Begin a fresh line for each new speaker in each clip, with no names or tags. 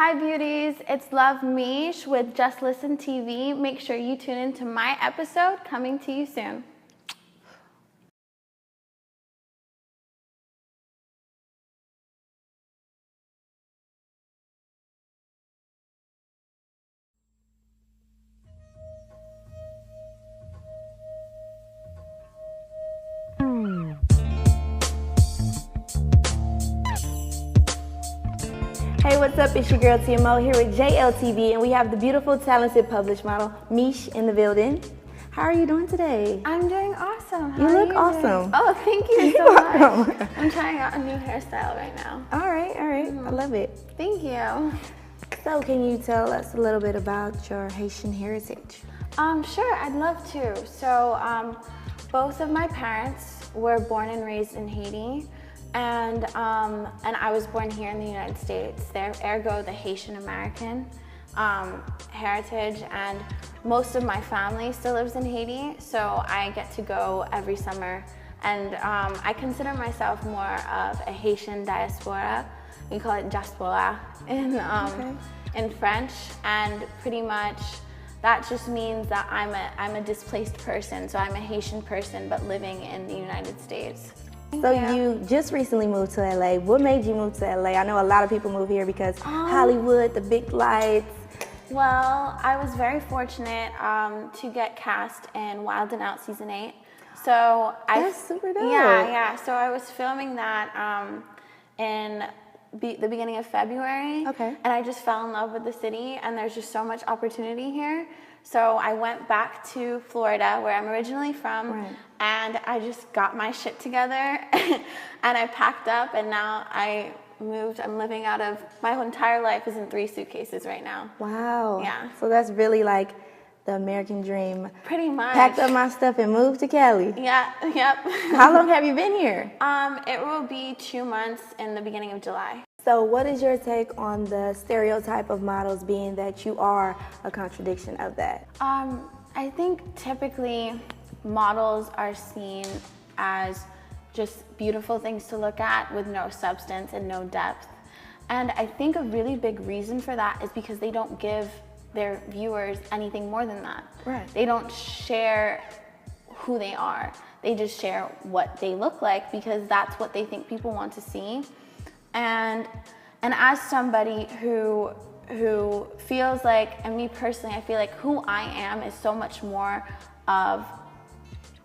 Hi beauties, it's Love Mish with Juslistenmarketing. Make sure you tune in to my episode coming to you soon. Hey, what's up? It's your girl TMO here with Jltv, and we have the beautiful, talented, published model Michel in the building. How are you doing today? I'm doing awesome. How
you look awesome.
Oh, thank you so much. I'm trying out a new hairstyle right now.
All right. I love it.
Thank you.
So, can you tell us a little bit about your Haitian heritage?
Sure, I'd love to. So, both of my parents were born and raised in Haiti. And I was born here in the United States. Ergo the Haitian American heritage, and most of my family still lives in Haiti, so I get to go every summer. And I consider myself more of a Haitian diaspora. We call it diaspora in French, and pretty much that just means that I'm a displaced person. So I'm a Haitian person, but living in the United States.
So you just recently moved to LA. What made you move to LA? I know a lot of people move here because Hollywood, the big lights.
Well, I was very fortunate to get cast in Wildin season 8. So
that's super dope.
Yeah. So I was filming that in the beginning of February.
Okay.
And I just fell in love with the city, and there's just so much opportunity here. So I went back to Florida, where I'm originally from, and I just got my shit together, and I packed up, and now I moved. I'm living out of, my entire life is in 3 suitcases right now.
Wow.
Yeah.
So that's really like the American dream.
Pretty much.
Packed up my stuff and moved to Cali.
Yeah, yep.
How long have you been here?
It will be 2 months in the beginning of July.
So what is your take on the stereotype of models, being that you are a contradiction of that?
I think typically models are seen as just beautiful things to look at with no substance and no depth. And I think a really big reason for that is because they don't give their viewers anything more than that.
Right.
They don't share who they are. They just share what they look like because that's what they think people want to see. And as somebody who feels like, and me personally, I feel like who I am is so much more of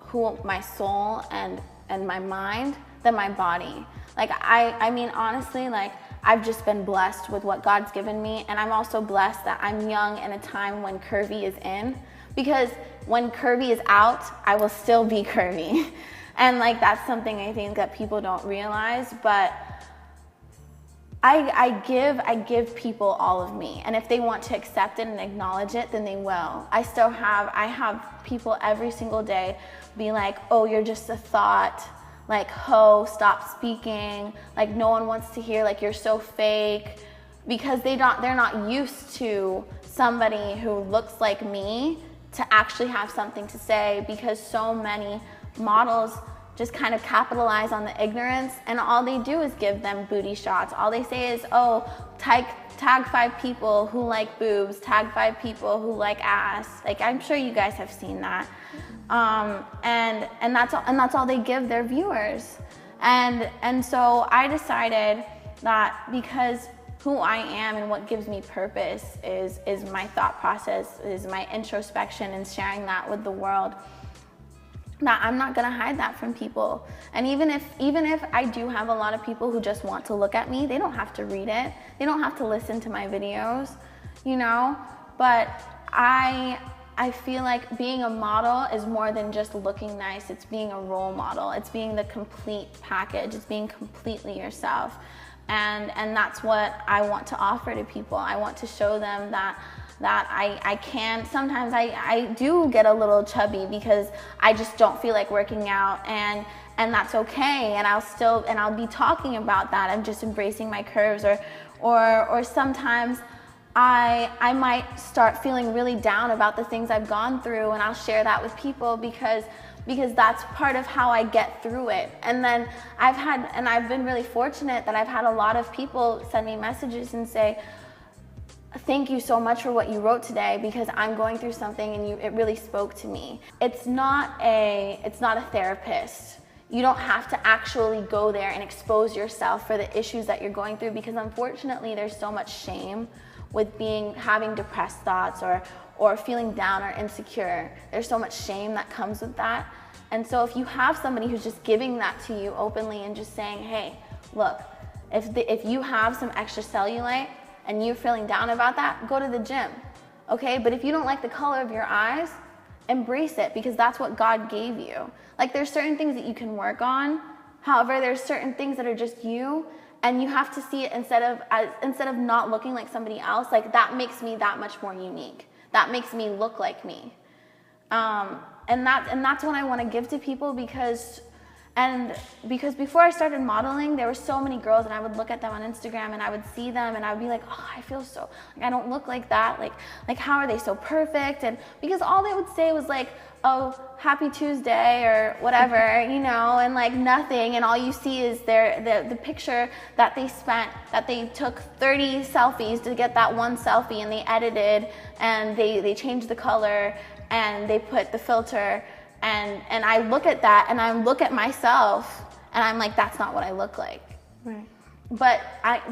who my soul and my mind than my body. Like I mean honestly, like I've just been blessed with what God's given me, and I'm also blessed that I'm young in a time when curvy is in, because when curvy is out, I will still be curvy. And like that's something I think that people don't realize, but I give people all of me, and if they want to accept it and acknowledge it, then they will. I have people every single day be like, oh, you're just a thought, like, ho, stop speaking, like no one wants to hear, like you're so fake, because they're not used to somebody who looks like me to actually have something to say, because so many models just kind of capitalize on the ignorance, and all they do is give them booty shots. All they say is, oh, tag 5 people who like boobs, tag 5 people who like ass. Like I'm sure you guys have seen that. And that's all they give their viewers. And so I decided that because who I am and what gives me purpose is my thought process, is my introspection, and sharing that with the world, that I'm not gonna hide that from people. And even if I do have a lot of people who just want to look at me, they don't have to read it. They don't have to listen to my videos, you know? But I feel like being a model is more than just looking nice. It's being a role model. It's being the complete package. It's being completely yourself. And that's what I want to offer to people. I want to show them that I can, sometimes I do get a little chubby because I just don't feel like working out, and that's okay, and I'll be talking about that. I'm just embracing my curves, or sometimes I might start feeling really down about the things I've gone through, and I'll share that with people because that's part of how I get through it. And then I've been really fortunate that I've had a lot of people send me messages and say, thank you so much for what you wrote today, because I'm going through something and it really spoke to me. It's not a therapist. You don't have to actually go there and expose yourself for the issues that you're going through, because unfortunately there's so much shame with having depressed thoughts or feeling down or insecure. There's so much shame that comes with that. And so if you have somebody who's just giving that to you openly and just saying, hey, look, if you have some extra cellulite and you're feeling down about that, go to the gym, okay? But if you don't like the color of your eyes, embrace it, because that's what God gave you. Like, there's certain things that you can work on. However, there's certain things that are just you, and you have to see it instead of not looking like somebody else. Like, that makes me that much more unique. That makes me look like me. And that's what I want to give to people, because before I started modeling, there were so many girls, and I would look at them on Instagram and I would see them and I would be like, oh, I feel so, like, I don't look like that. Like how are they so perfect? And because all they would say was like, oh, happy Tuesday or whatever, you know, and like nothing. And all you see is the picture that they took 30 selfies to get that one selfie, and they edited and they changed the color and they put the filter. And I look at that and I look at myself and I'm like, that's not what I look like.
Right.
But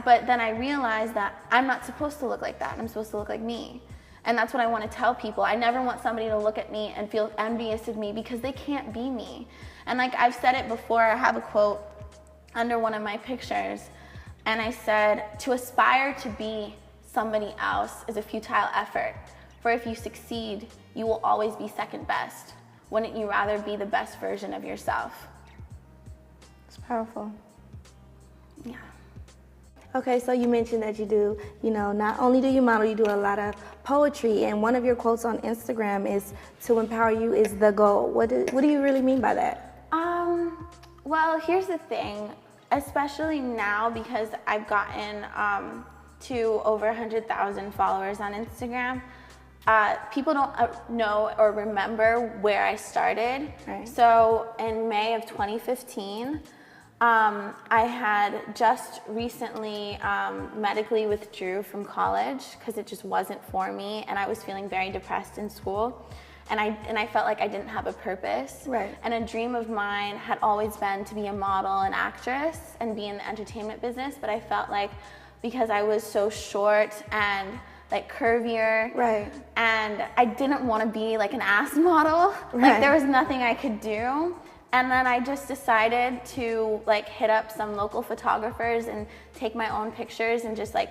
then I realized that I'm not supposed to look like that. I'm supposed to look like me. And that's what I want to tell people. I never want somebody to look at me and feel envious of me, because they can't be me. And like I've said it before, I have a quote under one of my pictures, and I said, to aspire to be somebody else is a futile effort. For if you succeed, you will always be second best. Wouldn't you rather be the best version of yourself?
It's powerful.
Yeah.
Okay, so you mentioned that you do, not only do you model, you do a lot of poetry, and one of your quotes on Instagram is, to empower you is the goal. What do you really mean by that?
Well, here's the thing, especially now, because I've gotten to over 100,000 followers on Instagram. People don't know or remember where I started.
Right.
So in May of 2015, I had just recently medically withdrew from college because it just wasn't for me, and I was feeling very depressed in school, and I felt like I didn't have a purpose.
Right.
And a dream of mine had always been to be a model and actress and be in the entertainment business, but I felt like because I was so short and like curvier,
right,
and I didn't want to be like an ass model,
right,
like there was nothing I could do. And then I just decided to like hit up some local photographers and take my own pictures and just like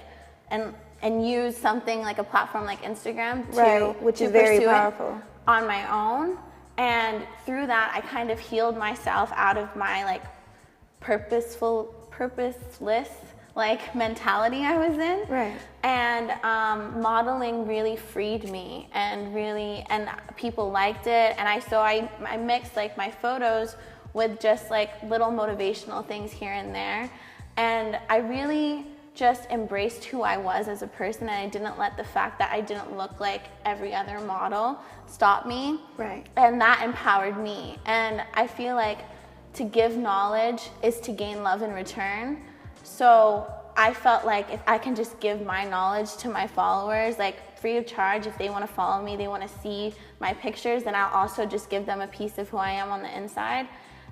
and use something like a platform like Instagram to,
right, which is very powerful,
on my own. And through that, I kind of healed myself out of my like purposeless like mentality I was in.
Right.
And modeling really freed me, and people liked it. And I mixed like my photos with just like little motivational things here and there. And I really just embraced who I was as a person, and I didn't let the fact that I didn't look like every other model stop me.
Right.
And that empowered me. And I feel like to give knowledge is to gain love in return. So I felt like if I can just give my knowledge to my followers, like free of charge, if they want to follow me, they want to see my pictures, then I'll also just give them a piece of who I am on the inside,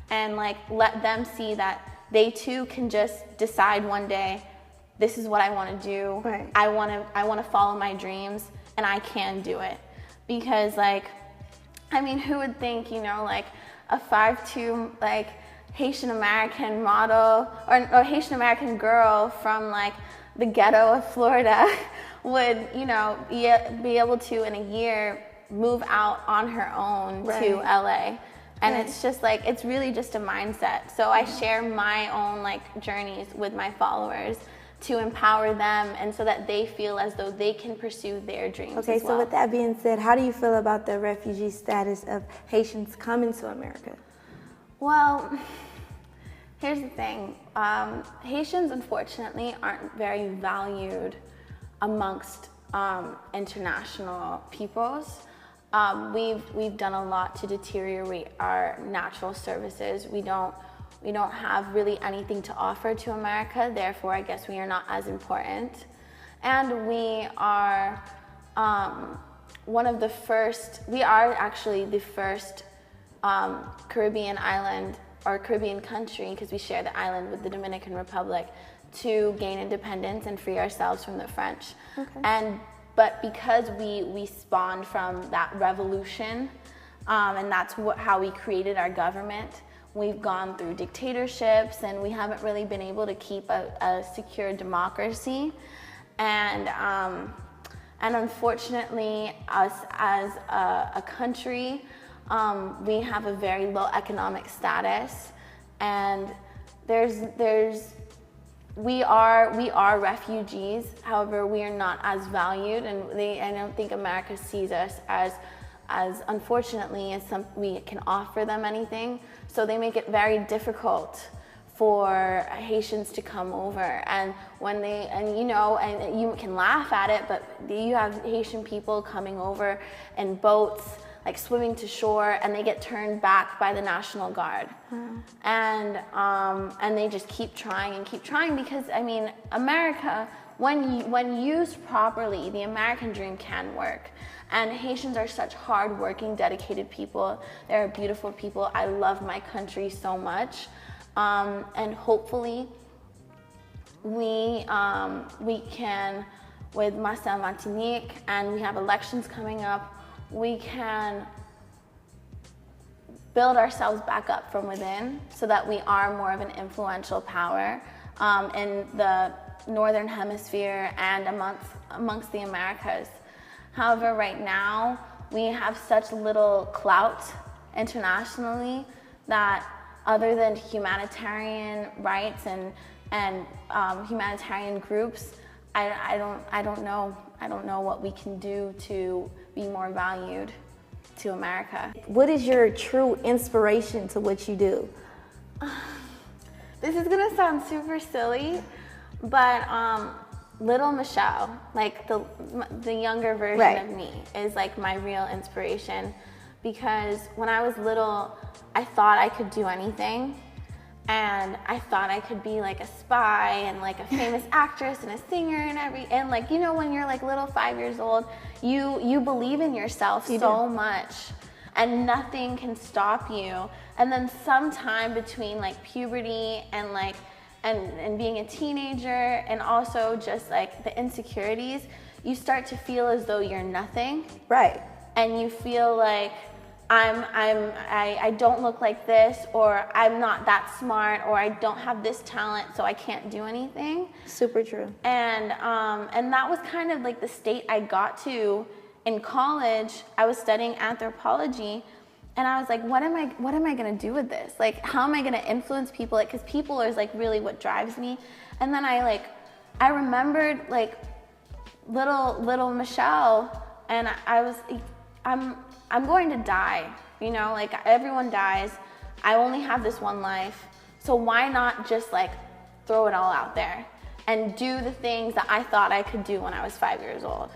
and like let them see that they too can just decide one day, this is what I want to do.
Right.
I want to follow my dreams, and I can do it. Because like, I mean, who would think, like a 5'2", like Haitian American model or Haitian American girl from like the ghetto of Florida would, be able to in a year move out on her own, right, to LA. And right, it's just like, it's really just a mindset. So I share my own like journeys with my followers to empower them, and so that they feel as though they can pursue their dreams.
Okay,
as well.
So with that being said, how do you feel about the refugee status of Haitians coming to America?
Well, here's the thing. Haitians, unfortunately, aren't very valued amongst international peoples. We've done a lot to deteriorate our natural services. We don't have really anything to offer to America. Therefore, I guess we are not as important. And we are we are actually the first Caribbean island or Caribbean country, because we share the island with the Dominican Republic, to gain independence and free ourselves from the French.
Okay.
But because we spawned from that revolution, and that's how we created our government, we've gone through dictatorships, and we haven't really been able to keep a secure democracy. And unfortunately, us as a country, we have a very low economic status, and we are refugees. However, we are not as valued, and I don't think America sees us as unfortunately as we can offer them anything. So they make it very difficult for Haitians to come over, and you can laugh at it, but you have Haitian people coming over in boats, like swimming to shore, and they get turned back by the National Guard. And they just keep trying because, I mean, America, when used properly, the American dream can work. And Haitians are such hard-working, dedicated people. They're beautiful people. I love my country so much. And hopefully we can, with Michel Martinique, and we have elections coming up, we can build ourselves back up from within so that we are more of an influential power in the Northern Hemisphere and amongst the Americas. However, right now, we have such little clout internationally that, other than humanitarian rights and humanitarian groups, I don't know what we can do to be more valued to America.
What is your true inspiration to what you do?
This is gonna sound super silly, but little Michel, like the younger version of me, is like my real inspiration, because when I was little, I thought I could do anything, and I thought I could be like a spy and like a famous actress and a singer and like, you know, when you're like little 5 years old, you believe in yourself so much, and nothing can stop you. And then sometime between like puberty and like and being a teenager, and also just like the insecurities, you start to feel as though you're nothing.
Right.
And you feel like I don't look like this, or I'm not that smart, or I don't have this talent, so I can't do anything.
Super true.
And that was kind of like the state I got to in college. I was studying anthropology, and I was like, what am I gonna do with this? Like, how am I gonna influence people? Like, 'cause people is like really what drives me. And then I remembered like little Michel, and I was, I'm going to die, you know, like everyone dies. I only have this one life. So why not just like throw it all out there and do the things that I thought I could do when I was 5 years old?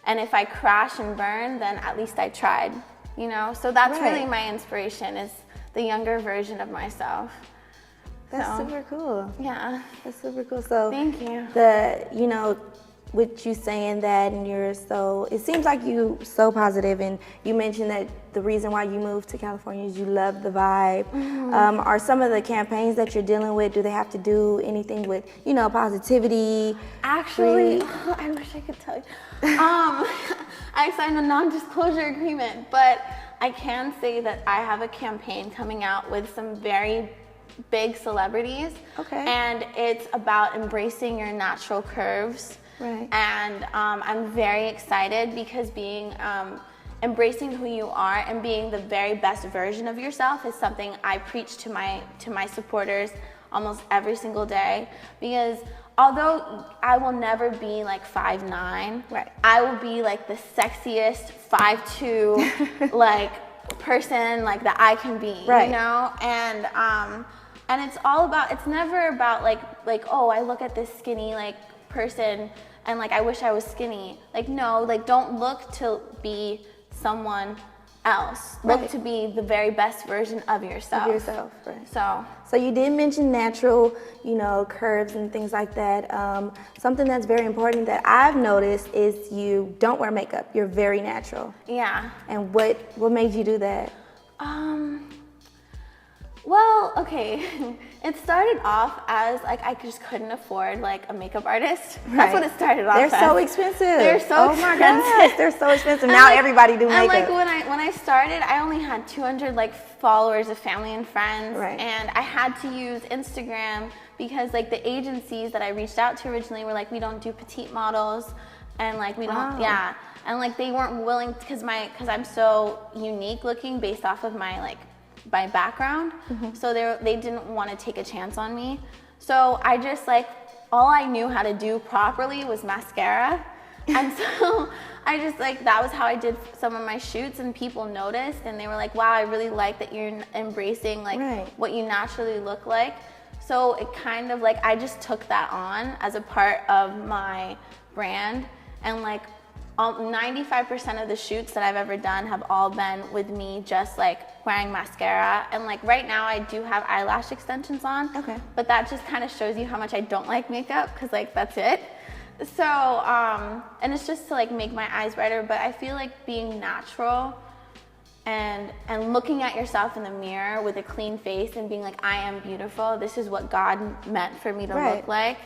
And if I crash and burn, then at least I tried, you know? So that's really my inspiration, is the younger version of myself.
That's super cool.
Yeah.
That's super cool. So
thank you.
You know, with you saying that, and it seems like you so positive, and you mentioned that the reason why you moved to California is you love the vibe. Are some of the campaigns that you're dealing with, do they have to do anything with, you know, positivity?
Actually, I wish I could tell you. I signed a non-disclosure agreement, but I can say that I have a campaign coming out with some very big celebrities. Okay. And it's about embracing your natural curves. Right. And I'm very excited, because embracing who you are and being the very best version of yourself is something I preach to my supporters almost every single day. Because although I will never be like 5'9", I will be like the sexiest 5'2" like person like that I can be, you know? And it's all about, it's never about like oh, I look at this skinny like person and like I wish I was skinny. Like, no, like don't look to be someone else.
Right.
Look to be the very best version of yourself.
Right.
So
you did mention natural, curves and things like that. Something that's very important that I've noticed is you don't wear makeup. You're very natural.
yeah.
And what made you do that?
Well, okay. It started off as like I just couldn't afford like a makeup artist.
Right.
That's what it started off
They're
as.
so expensive.
They're so expensive.
Oh my gosh, they're so expensive. Now
like,
everybody do makeup.
And like when I started, I only had 200 like followers of family and friends,
Right.
and I had to use Instagram because like the agencies that I reached out to originally were like, we don't do petite models, and like we don't, yeah, and like they weren't willing because I'm so unique looking based off of my background, so they didn't want to take a chance on me. So I just all I knew how to do properly was mascara, and so I just that was how I did some of my shoots, and people noticed, and they were like, wow, I really like that you're embracing
Right.
what you naturally look like. So it kind of I just took that on as a part of my brand, and 95% of the shoots that I've ever done have all been with me just wearing mascara, and right now I do have eyelash extensions on.
Okay.
But that just kind of shows you how much I don't like makeup, because that's it. So and it's just to make my eyes brighter, but I feel being natural and looking at yourself in the mirror with a clean face and being I am beautiful, this is what God meant for me to
Right.
look like,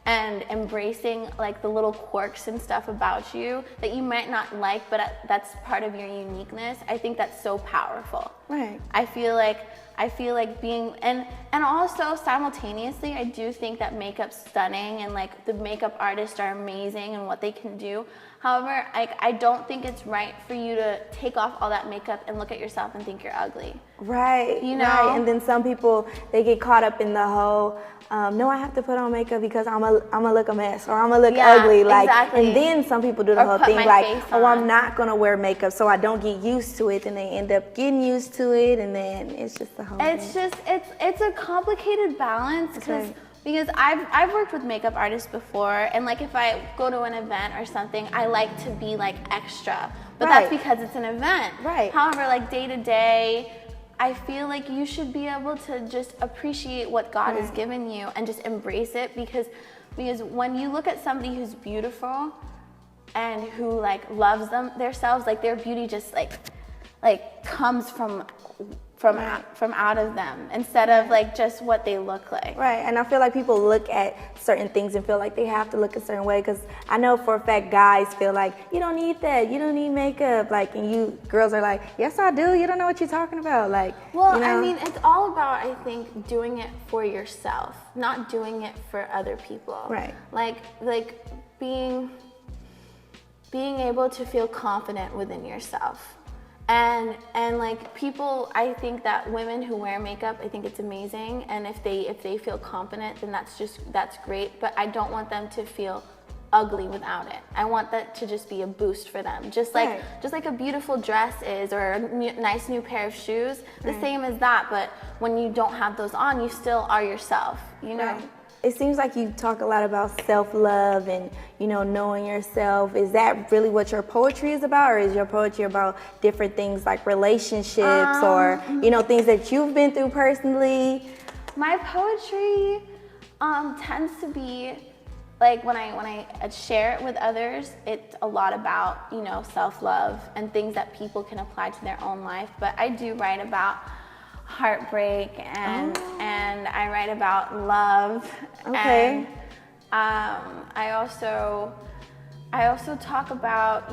and embracing the little quirks and stuff about you that you might not like, but that's part of your uniqueness. I think that's so powerful.
Right.
I feel like being, and also simultaneously, I do think that makeup's stunning, and the makeup artists are amazing and what they can do. However, I don't think it's right for you to take off all that makeup and look at yourself and think you're ugly.
Right.
You know?
Right. And then some people, they get caught up in the whole, no, I have to put on makeup because I'm gonna look a mess, or I'm gonna look ugly.
Exactly.
And then some people do the
Or
whole
put
thing
my face
oh,
on.
I'm not gonna wear makeup so I don't get used to it, and they end up getting used to it, and then it's just the whole
It's
thing.
just it's a complicated balance,
right.
because I've worked with makeup artists before, and if I go to an event or something, I like to be extra, but
Right.
that's because it's an event.
Right.
However, day to day, I feel you should be able to just appreciate what God has given you and just embrace it, because when you look at somebody who's beautiful and who loves themselves, their beauty just comes from out of them, instead of just what they look like.
Right, and I feel like people look at certain things and feel like they have to look a certain way, because I know for a fact guys feel you don't need that, you don't need makeup, and you girls are yes I do, you don't know what you're talking about,
Well,
you know?
I mean, it's all about, I think, doing it for yourself, not doing it for other people.
Right.
Being able to feel confident within yourself. And people, I think that women who wear makeup, I think it's amazing, and if they feel confident, then that's great, but I don't want them to feel ugly without it. I want that to just be a boost for them, just like a beautiful dress is, or a nice new pair of shoes, the same as that. But when you don't have those on, you still are yourself, you know.
Right. It seems like you talk a lot about self-love and, knowing yourself. Is that really what your poetry is about, or is your poetry about different things like relationships or, things that you've been through personally?
My poetry tends to be when I share it with others, it's a lot about, self-love and things that people can apply to their own life. But I do write about heartbreak, and I write about love.
Okay.
And I also talk about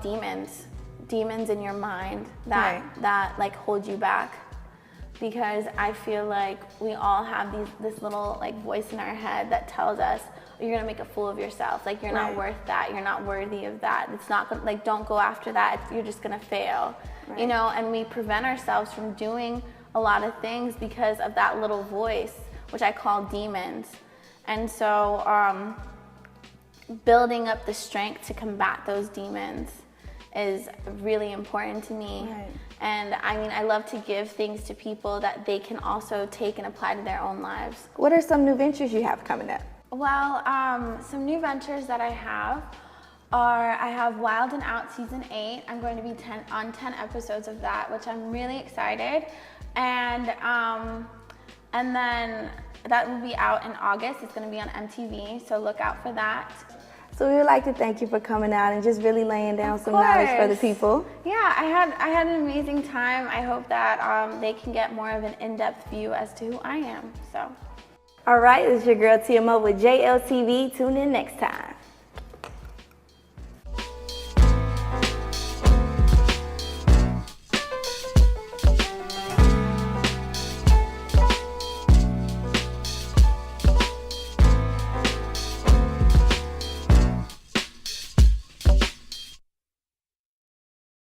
demons in your mind that hold you back, because I feel we all have this little voice in our head that tells us, you're gonna make a fool of yourself, you're not worth that, you're not worthy of that, it's not gonna, don't go after that, you're just gonna fail. And we prevent ourselves from doing a lot of things because of that little voice, which I call demons. And so building up the strength to combat those demons is really important to me. And I mean, I love to give things to people that they can also take and apply to their own lives.
What are some new ventures you have coming up?
Well, some new ventures that I have are, I have Wildin' Out Season 8. I'm going to be on 10 episodes of that, which I'm really excited. And then that will be out in August. It's going to be on MTV, so look out for that.
So we would like to thank you for coming out and just really laying down some knowledge for the people.
Yeah, I had an amazing time. I hope that they can get more of an in-depth view as to who I am. So.
All right, this is your girl TMO with Jltv. Tune in next time.